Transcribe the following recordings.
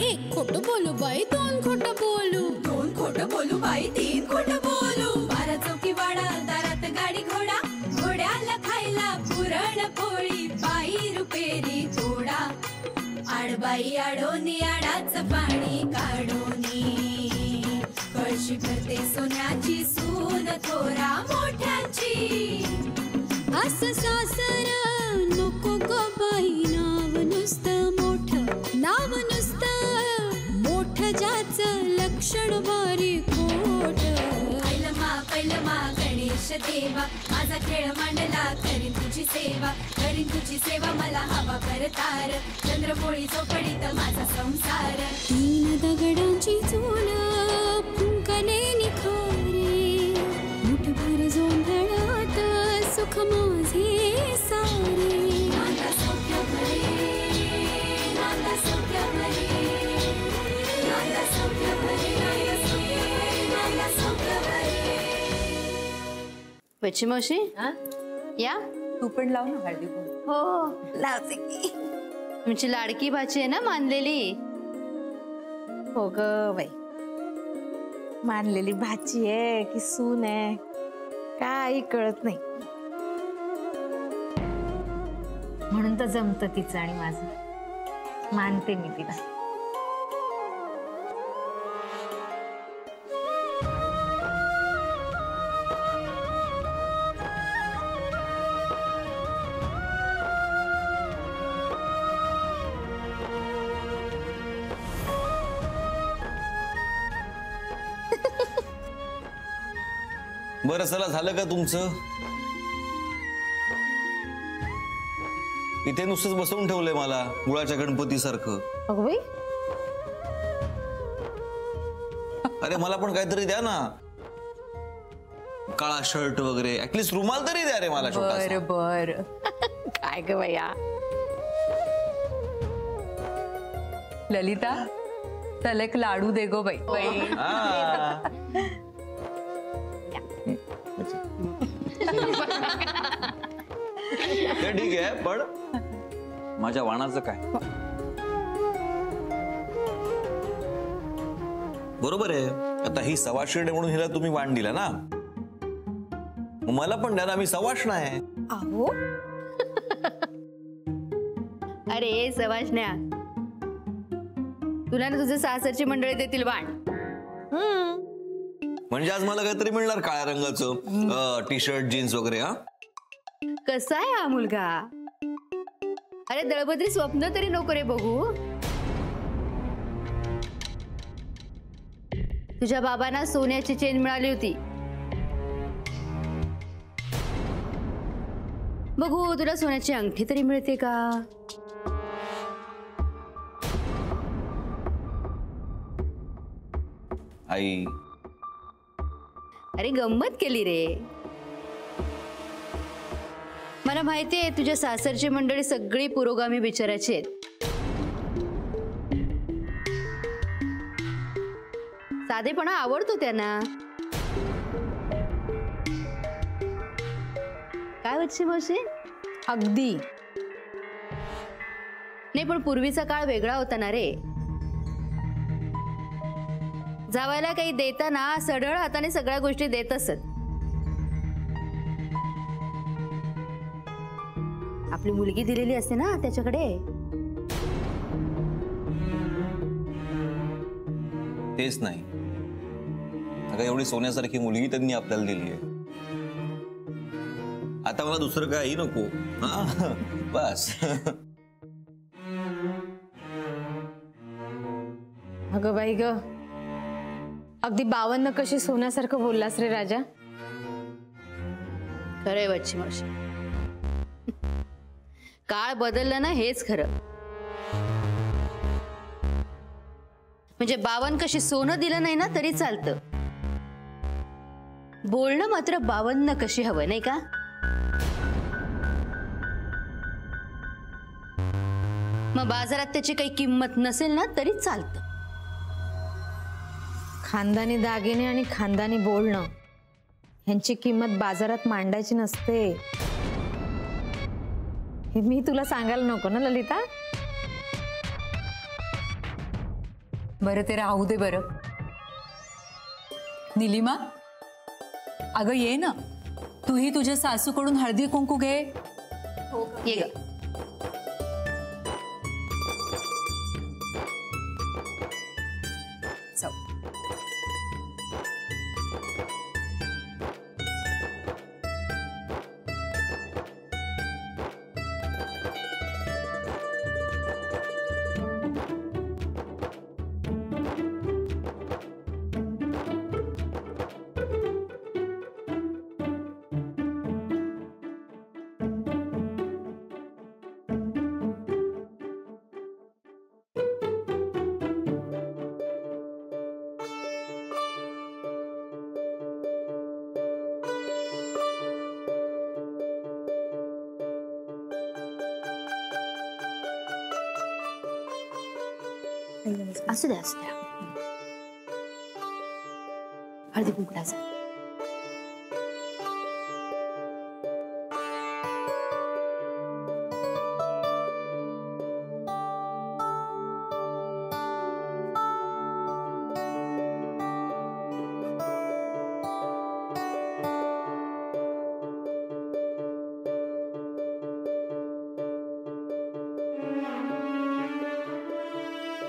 एक खोटं बोलू बाई, दोन खोटं बोलू, दोन खोटं बोलू बाई, तीन खोटं बोलू. 12 चौकी वाडा, दारात गाडी घोडा, घोड्याला खायला पुरण पोळी, बाई रुपेरी थोडा. आडबाई आडोनी आडाच पाणी काढोनी, कळशी भरते सोन्याची सून थोरा मोठ्याची. असं सासर नको ग बाई, नाव नुसतं मोठं, नाव नुसतं मोठं, ज्याचं लक्षण बारी खोट. पैलमा गणेश देवा, माझा खेळ मांडला, करीन तुझी सेवा, करीन तुझी सेवा, मला हवा करतार, चंद्रपोळी चौकडीत माझा संसार. 3 दगडांची चूल फुंकले निखारे, मुठभर जोंधळात सुख माझे सारे. नांदा सौख्य भरे, नांदा सौख्य भरे, नांदा सौख्य भरे, नांदा सौख्य भरे. बच्ची मावशी या, तू पण लाव ना हळदी कुंकू. हो लावते की. तुमची लाडकी भाची आहे ना मानलेली. हो ग बाई, मानलेली भाची आहे की सून आहे काही कळत नाही. म्हणून तर जमत तिचं आणि माझं, मानते मी तिला. बरं चला, झालं का तुमचं? इथे नुसतंच बसवून ठेवलंय मला गुळाच्या गणपती सारखं. अगं बाई, अरे मला पण काहीतरी द्या ना, काळा शर्ट वगैरे, ऍटलीस्ट रुमाल तरी द्या रे मला छोटा. बर बर. काय ग बया ललिता, चल एक लाडू दे गो बाई. ते ठीक आहे, पण माझ्या वाणाचं काय? बरोबर आहे, आता ही सवाशिणी म्हणून हिला तुम्ही वाण दिला ना, मला पण द्या ना, मी सवाष्ण आहे. अहो अरे सवाष्ण्या, तुला ना तुझे सासरची मंडळी देतील वाण. म्हणजे आज मला काहीतरी मिळणार काळ्या रंगाचं टी शर्ट जीन्स वगैरे. हा कसा आहे हा मुलगा? अरे दळभद्री स्वप्न तरी नको रे बघू. तुझ्या बाबांना सोन्याची चेन मिळाली होती, बघू तुला सोन्याची अंगठी तरी मिळते का? आई, अरे गंमत केली रे. मला माहितीये तुझ्या सासरची मंडळी सगळी पुरोगामी विचाराची आहेत. साधेपणा आवडतो त्यांना. काय बच्ची मावशी? अगदी. नाही पण पूर्वीचा काळ वेगळा होता ना रे. जावायला काही देताना सढळ हाताने सगळ्या गोष्टी देत असत. आपली मुलगी दिलेली असते ना त्याच्याकडे. तेच नाही, अगं एवढी सोन्यासारखी मुलगी त्यांनी आपल्याला दिली आहे. आता मला दुसरं काही नको. बस. अगं बाई ग, अगदी 52 कशी सोन्यासारखं बोललास रे राजा. खरंय बच्ची मावशी, काळ बदलला ना हेच खरं. म्हणजे 52 कशी सोनं दिलं नाही ना तरी चालतं, बोलणं मात्र 52 कशी हवं नाही का? मग बाजारात त्याची काही किंमत नसेल ना तरी चालतं. खानदानी दागिने आणि खानदानी बोलणं ह्यांची किंमत बाजारात मांडायची नसते. हे मी तुला सांगायला नको ना ललिता. बरं ते राहू दे बरं. निलिमा, अगं ये ना, तूही तुझ्या सासूकडून हळदी कुंकू घे. ये ग. चल. असू द्या असू द्या. हळदी कुंकवाचा.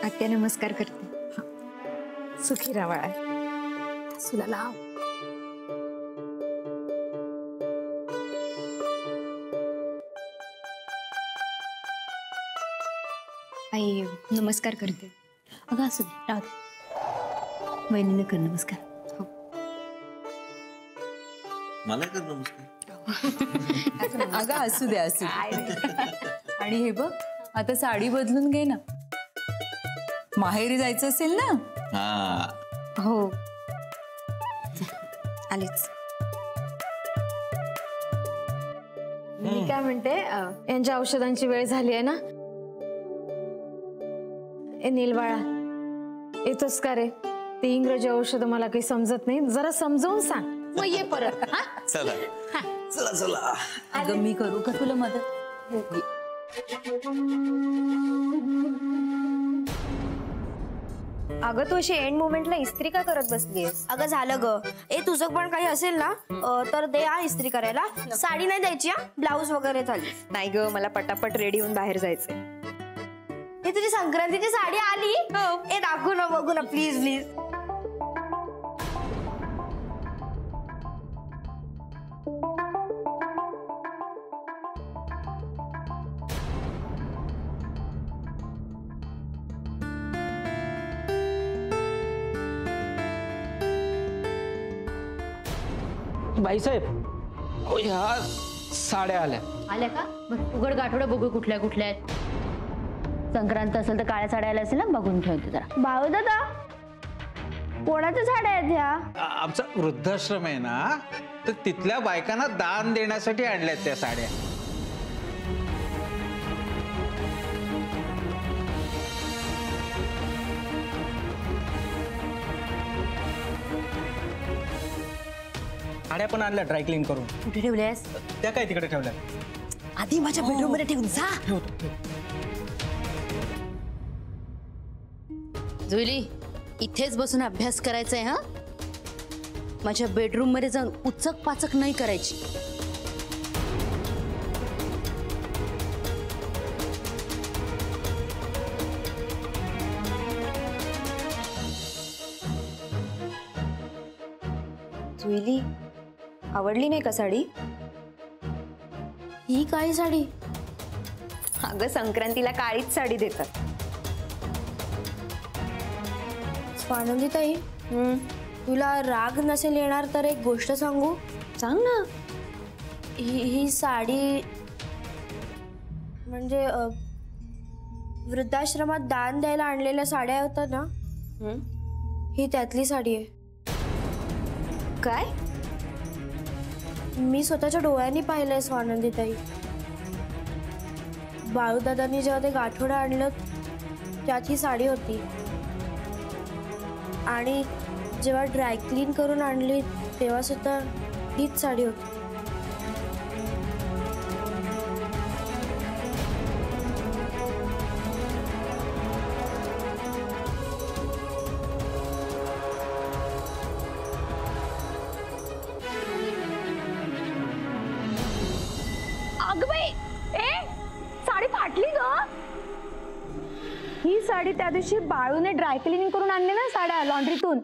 आत्या नमस्कार करते. सुखी राहा. सुला लाव. आई नमस्कार करते. अगं असू दे, राहू दे. वहिनीने कर नमस्कार. हो. मला कर नमस्कार. अगं असू दे असू दे. आणि हे बघ, आता साडी बदलून घे ना. माहेरी जायचं असेल ना. हा हो आलीच. मी काय म्हणते, यांच्या औषधांची वेळ झाली आहे ना. ए नीलवाळा, येतोस का रे? ते इंग्रजी औषध मला काही समजत नाही, जरा समजावून सांग. मग ये परत. हा चला चला चला. अगं मी करू का तुला मदत? अगं तू अशी एंड मोमेंटला इस्त्री का करत बसलीयस? अगं झालं ग. ए तुझं पण काही असेल ना तर दे हा इस्त्री करायला. साडी नाही द्यायची हा, ब्लाऊज वगैरे झाली. नाही ग, मला पटापट रेडी होऊन बाहेर जायचंय. हे तुझी संक्रांतीची साडी आली? ए दाखवू ना, बघू ना प्लीज प्लीज. बाईसाहेब, ह्या साड्या आल्या. आल्या का? बरं, उघड गाठोडं बघू कुठल्या कुठल्या आहेत. संक्रांत असेल तर काळ्या साड्या आल्या असेल ना, बघून ठेवते जरा. भाऊ दादा, कोणाच्या साड्या आहेत ह्या? आमचा वृद्धाश्रम आहे ना, तर तिथल्या बायकांना दान देण्यासाठी आणल्यात त्या साड्या. साड्या पण आणल्या ड्रायक्लीन करून. कुठे ठेवल्यास? त्या काय तिकडे ठेवल्या? आधी माझ्या बेडरूम मध्ये ठेवून जा. जुईली, इथेच बसून अभ्यास करायचा आहे. हा, माझ्या बेडरूम मध्ये जाऊन उचक पाचक नाही करायची. जुईली, आवडली नाही का साडी? ही काळी साडी? अगं संक्रांतीला काळीच साडी देतात. स्वानंदीताई, तुला राग नसेल येणार तर एक गोष्ट सांगू? सांग ना. ही साडी म्हणजे वृद्धाश्रमात दान द्यायला आणलेल्या साड्या होत्या ना, ही त्यातली साडी आहे. काय? मी स्वतःच्या डोळ्यांनी पाहिलंय स्वानंदीताई. बाळूदादांनी जेव्हा ते गाठोडं आणलं त्यात ही साडी होती, आणि जेव्हा ड्रायक्लीन करून आणली तेव्हा सुद्धा हीच साडी होती. अगं बाई, ए साडी फाटली ग. ही साडी त्या दिवशी बाळूने ड्राय क्लिनिंग करून आणली ना साड्या लॉन्ड्रीतून,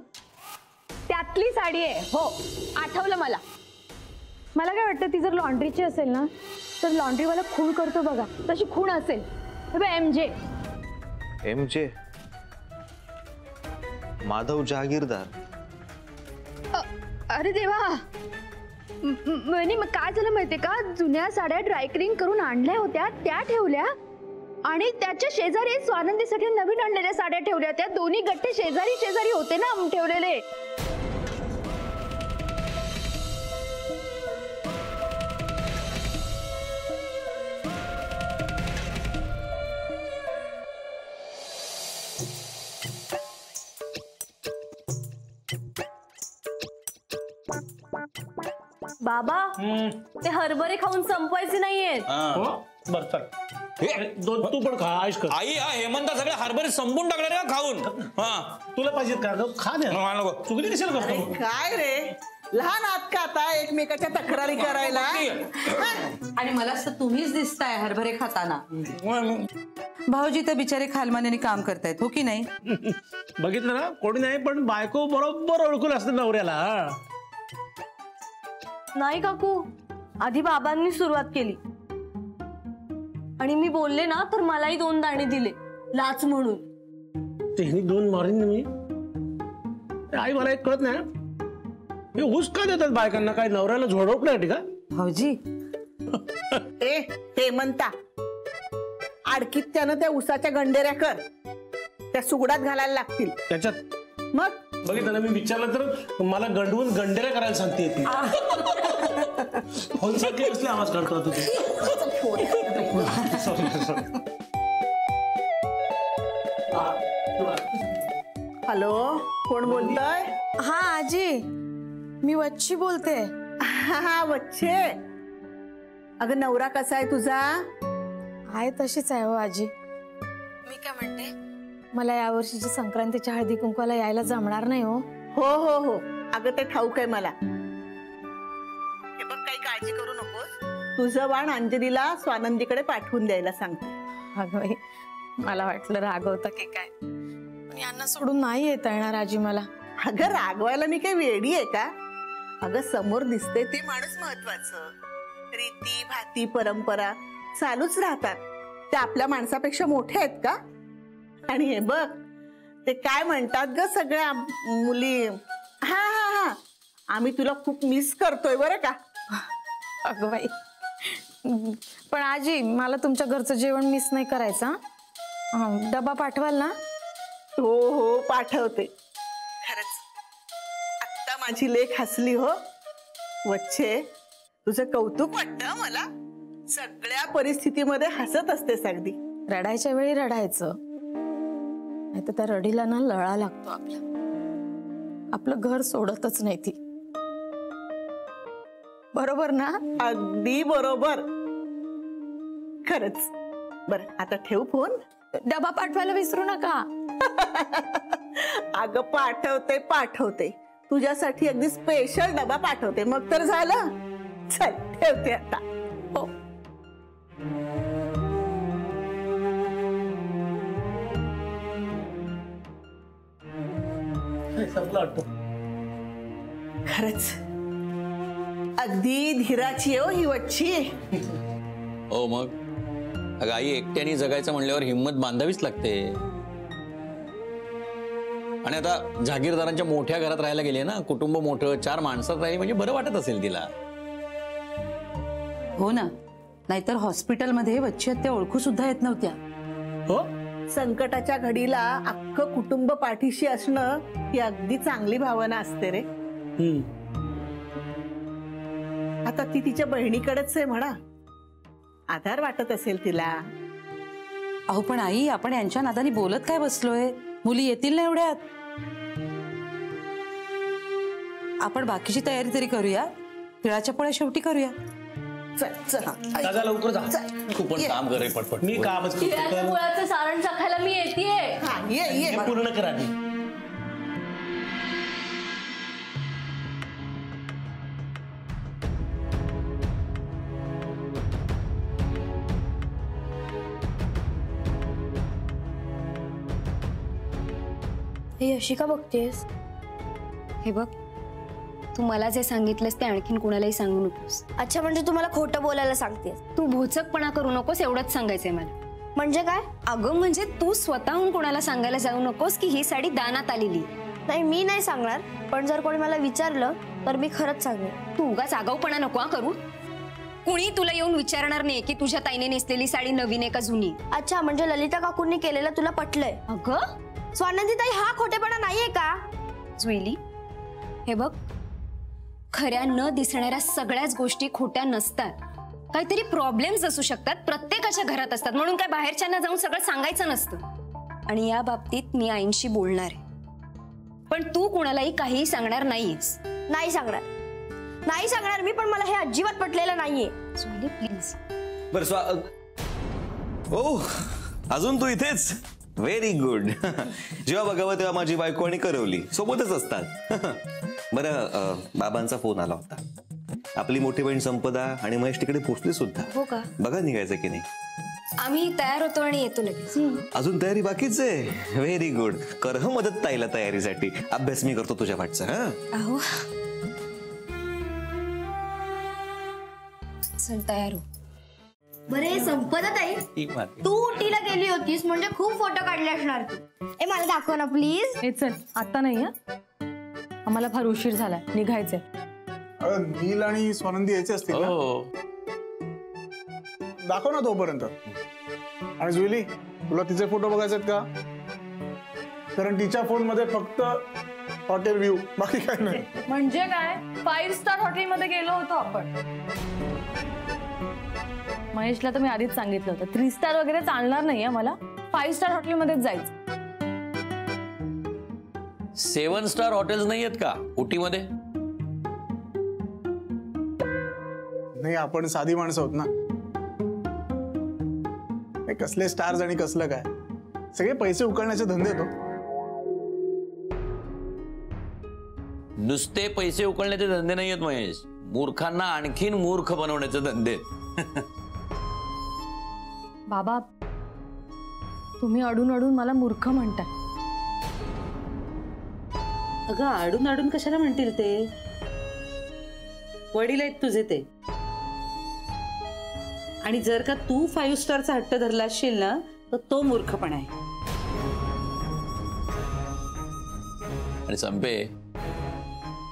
त्यातली साडी आहे. हो, आठवलं मला. मला काय वाटतं ती जर लॉन्ड्रीची असेल ना तर लॉन्ड्रीवाला खूण करतो बघा, तशी खूण असेल. MJ MJ Madhav Jahagirdar. अरे देवा, मग काय झालं माहितीये का, जुन्या साड्या ड्रायक्लिंग करून आणल्या होत्या त्या ठेवल्या आणि त्याच्या शेजारी स्वानंदीसाठी नवीन आणलेल्या साड्या ठेवल्या. त्या दोन्ही गट्टे शेजारी शेजारी होते ना ठेवलेले. बाबा ते हरभरे खाऊन संपवायचे नाहीयेत. बर चल, दोन तू पण खा, आईश कर. आई हा हेमंत सगळे हरभरे संपून टाकले रे खाऊन. हा तुला पाहिजेत का ग? खा दे. नको. चुकली कशाला करतो? काय रे, लहान आहात का आता एकमेकाच्या तक्रारी करायला? आणि मला असं तुम्हीच दिसताय हरभरे खाताना. भाऊजी तर बिचारे खालमान्याने काम करतायत, हो की नाही? बघितलं ना, कोणी नाही पण बायको बरोबर ओळखून असते नवऱ्याला. नाही काकू, आधी बाबांनी सुरुवात केली आणि मी बोलले ना तर मलाही 2 दाणे दिले लाच म्हणून. त्यांनी 2 मारीन मी. आई मला एक कळत नाही, हे ऊस का देतात बायकांना? काय नवऱ्याला झोडपण्यासाठी का? भाऊजी ए हेमंता, आडकीत त्यानं त्या उसाच्या गंडेऱ्या कर, त्या सुगडात घालायला लागतील त्याच्यात. मग बघितलं ना, मी विचारलं तर मला गंडवून गंडेऱ्या करायला सांगते ती. फोन सारखे कसले आवाज काढतो तू? हॅलो, कोण बोलतोय? हा आजी, मी वच्छी बोलते. हा वच्छे. अगं नवरा कसा आहे तुझा? आहे तशीच आहे हो आजी. मी काय म्हणते, मला यावर्षीची संक्रांतीच्या हळदी कुंकवाला यायला जमणार नाही हो. हो हो हो, अगं ते ठाऊक आहे मला. हे बघ, काही काळजी करू नकोस. तुझं वाण अंजलीला स्वानंदीकडे पाठवून द्यायला सांगते. अगं बाई, मला वाटलं रागवता की काय, पण यांना सोडून नाही येता येणार आजी मला. अगं रागवायला मी काही वेडी आहे का? अगं समोर दिसते ते माणूस महत्वाचं. रीती भाती परंपरा चालूच राहतात, ते आपल्या माणसापेक्षा मोठे आहेत का? आणि हे बघ, ते काय म्हणतात ग सगळ्या मुली, हा हा हा, आम्ही तुला खूप मिस करतोय बरं का. अगं बाई, पण आजी मला तुमच्या घरचं जेवण मिस नाही करायचं. डबा पाठवाल ना? हो हो पाठवते. खरंच आत्ता माझी लेक हसली हो. वच्छे, तुझं कौतुक वाटतं मला. सगळ्या परिस्थितीमध्ये हसत असतेस अगदी. रडायच्या वेळी रडायचं, नाही तर त्या रडीला ना लळा लागतो आपला. आपलं घर सोडतच नाही ती. बरोबर ना? अगदी बरोबर. खरंच. बरं आता ठेव फोन. डबा पाठवायला विसरू नका. अगं पाठवते पाठवते, तुझ्यासाठी अगदी स्पेशल डबा पाठवते. मग तर झालं. चल ठेवते आता. हो. खरंच अगदी धीराची हो ही वच्छी. हो मग, अगं आई एकट्याने जगायचं म्हणल्यावर हिंमत बांधावीच लागते. आणि आता जहागीरदारांच्या मोठ्या घरात राहायला गेली ना, कुटुंब मोठं, 4 माणसात राहिली म्हणजे बरं वाटत असेल तिला. हो ना, नाहीतर हॉस्पिटलमध्ये वच्छी आत्या ओळखू सुद्धा येत नव्हत्या. हो, संकटाच्या घडीला अख्खं कुटुंब पाठीशी असणं ही अगदी चांगली भावना असते रे. आता ती तिच्या बहिणीकडेच आहे म्हणा, आधार वाटत असेल तिला. अहो पण आई, आपण यांच्या नादानी बोलत काय बसलोय? मुली येतील ना एवढ्यात. आपण बाकीची तयारी तरी करूया, तिळाच्या पोळ्या शेवटी करूया. चल चल दादा लवकर जा. तू पण काम करे पटपट. मी कामच करतो. मुळाचं सारण चाखायला मी येतेय. हा ये ये. पूर्ण करा आधी. हे अशी का बघतेस? हे बघ, तू मला जे सांगितलंस ते आणखीन कुणालाही सांगू नकोस. अच्छा, म्हणजे तू मला खोटं बोलायला सांगतेस? तू भोचकपणा करू नकोस एवढंच सांगायचंय मला. म्हणजे काय? अगं म्हणजे तू स्वतःहून कोणाला सांगायला जाऊ नकोस की ही साडी दानात आलेली. नाही, मी नाही सांगणार, पण जर कोणी मला विचारलं तर मी खरंच सांगेन. तू उगाच आगाऊपणा नको करू. कुणी तुला येऊन विचारणार नाही की तुझ्या ताईने नेसलेली साडी नवीन आहे का जुनी. अच्छा, म्हणजे ललिता काकूंनी केलेलं तुला पटलंय? अगं स्वानंदी ताई, हा खोटेपणा नाहीये का? जुईली, हे बघ, खऱ्या न दिसणाऱ्या सगळ्याच गोष्टी खोट्या नसतात. काहीतरी प्रॉब्लेम्स असू शकतात, प्रत्येकाच्या घरात असतात, म्हणून काय बाहेरच्यांना जाऊन सगळं सांगायचं नसतं. आणि या बाबतीत मी आईंशी बोलणार आहे, पण तू कुणालाही काहीही सांगणार नाहीस. नाही सांगणार, नाही सांगणार मी, पण मला हे अजिबात पटलेलं नाहीये. जुईली प्लीज. बरं ओ, अजून तू इथेच? Very good. जेव्हा बघावं तेव्हा माझी बायको आणि करवली सोबतच असतात. बरं, बाबांचा फोन आला होता. आपली मोठी बहीण संपदा आणि महेश तिकडे पोहोचली सुद्धा. हो का? बघा निघायचं की नाही. आम्ही तयार होतो आणि येतो लगेच. अजून तयारी बाकीच आहे. Very good. कर हं मदत ताईला तयारीसाठी. अभ्यास मी करतो तुझ्या पाठचा. हा अहो, चल तयार हो. बरे संपदा ताई, तू उटीला गेली होतीस म्हणजे खूप फोटो काढले असणार तू. ए, मला दाखव ना प्लीज. हे चल, आता नाही हा, आम्हाला फार उशीर झाला, निघायचंय. नील आणि स्वानंदी यायचे असतील ना? दाखव ना तोपर्यंत. आणि जुईली, तुला तिचे फोटो बघायचे का? कारण तिच्या फोन मध्ये फक्त हॉटेल व्ह्यू, बाकी काय नाही. म्हणजे काय, 5 स्टार हॉटेल मध्ये गेलो होतो आपण. महेशला तर मी आधीच सांगितलं होतं 3 स्टार वगैरे चालणार नाहीये मला, 5 स्टार हॉटेल मध्येच जायचं. 7 स्टार हॉटेल्स नाही आहेत का उटीमध्ये? नाही, आपण साधी माणसं आहोत ना. कसले स्टार्स आणि कसलं काय, सगळे पैसे उकळण्याचे धंदे तो. नुसते पैसे उकळण्याचे धंदे नाही आहेत महेश, मूर्खांना आणखीन मूर्ख बनवण्याचे धंदे. बाबा, तुम्ही अडून अडून मला मूर्ख म्हणताय. अगं, अडून अडून कशाला म्हणतील ते? वडील आहेत तुझे ते. आणि जर का तू 5 स्टारचा हट्ट धरला असशील ना, तर तो मूर्खपणा आहे. आणि संपे,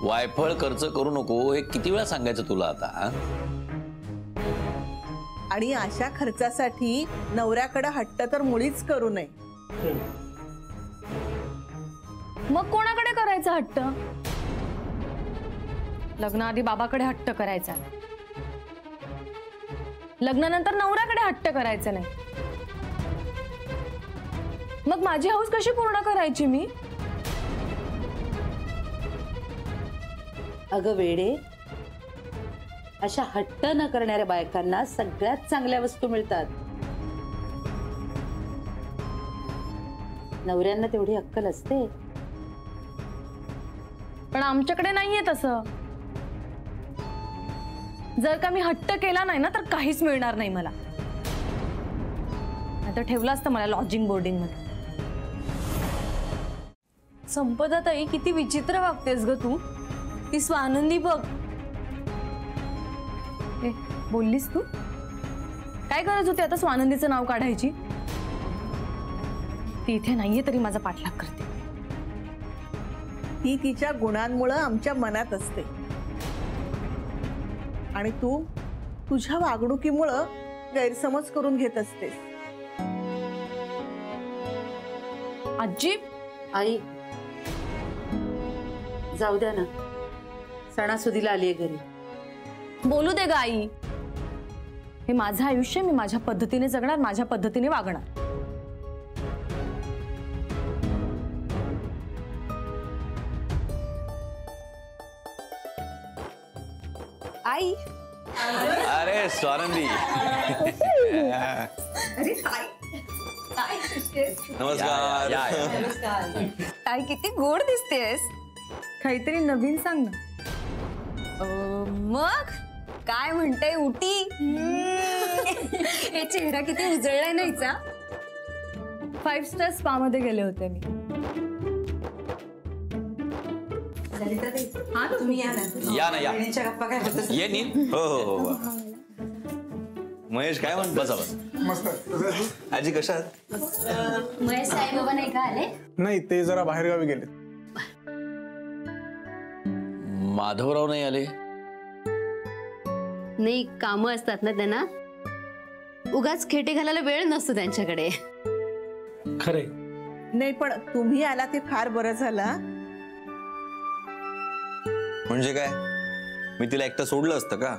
वायफळ खर्च करू नको हे किती वेळा सांगायचं तुला आता? आणि अशा खर्चासाठी नवऱ्याकडे हट्ट तर मुळीच करू नये. मग कोणाकडे करायचा हट्ट? लग्नाआधी बाबाकडे हट्ट करायचा, लग्नानंतर नवऱ्याकडे हट्ट करायचा नाही. मग माझी हौस कशी पूर्ण करायची मी? अगं वेडे, अशा हट्ट न करणाऱ्या बायकांना सगळ्यात चांगल्या वस्तू मिळतात. नवऱ्यांना तेवढी अक्कल असते. पण आमच्याकडे नाहीये तसं. जर का मी हट्ट केला नाही ना, तर काहीच मिळणार नाही मला. आता ठेवलं असतं मला लॉजिंग बोर्डिंग मध्ये. संपदा ताई, किती विचित्र वागतेस ग तू. ती स्वानंदी बघ. बोललीस तू? काय गरज होती आता स्वानंदीचं नाव काढायची? ती इथे नाहीये तरी माझा पाठलाग करते. ती तिच्या गुणांमुळे आमच्या मनात असते, आणि तू तुझ्या वागणुकीमुळं गैरसमज करून घेत असतेस. आजी, आई जाऊ द्या ना, सणासुदीला आलीये घरी. बोलू दे ग आई. हे माझं आयुष्य, मी माझ्या पद्धतीने जगणार, माझ्या पद्धतीने वागणार. आई, अरे स्वानंदी, नमस्कार. ताई, किती गोड दिसतेस. काहीतरी नवीन सांग ना. मग काय म्हणते उटी? हे चेहरा किती उजळलाय नाहीचा. 5 स्टार स्पा मध्ये गेले होते मी. हा तुम्ही या ना या ना, या. बहिणीच्या गप्पा काय होत ये नी. हो हो हो महेश काय म्हणतो? बसा बस. मस्त आजी कशा आहात? महेश साईबाबा नाही का आले? नाही ते जरा बाहेरगावी गेले. माधवराव नाही आले? नाही, कामं असतात ना त्यांना. उगाच खेटे घालायला वेळ नसतो त्यांच्याकडे. खरे नाही पण तुम्ही आला ते फार बरं झालं. म्हणजे काय, मी तिला एकटं सोडलं असतं का?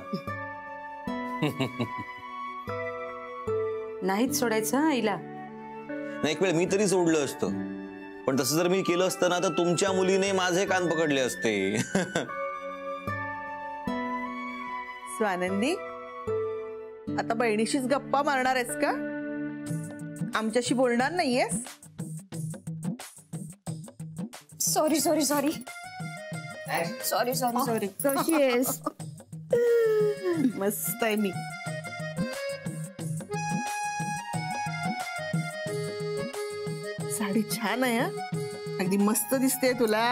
नाहीच सोडायचं हं आईला. नाही, एक वेळ मी तरी सोडलं असतं, पण तसं जर मी केलं असतं ना तर तुमच्या मुलीने माझे कान पकडले असते. स्वानंदी, आता बहिणीशीच गप्पा मारणार आहेस का? आमच्याशी बोलणार नाहीयेस? Sorry sorry sorry sorry sorry sorry. कशी आहेस? मस्त आहे मी. साडी छान आहे हं? अगदी मस्त दिसते तुला.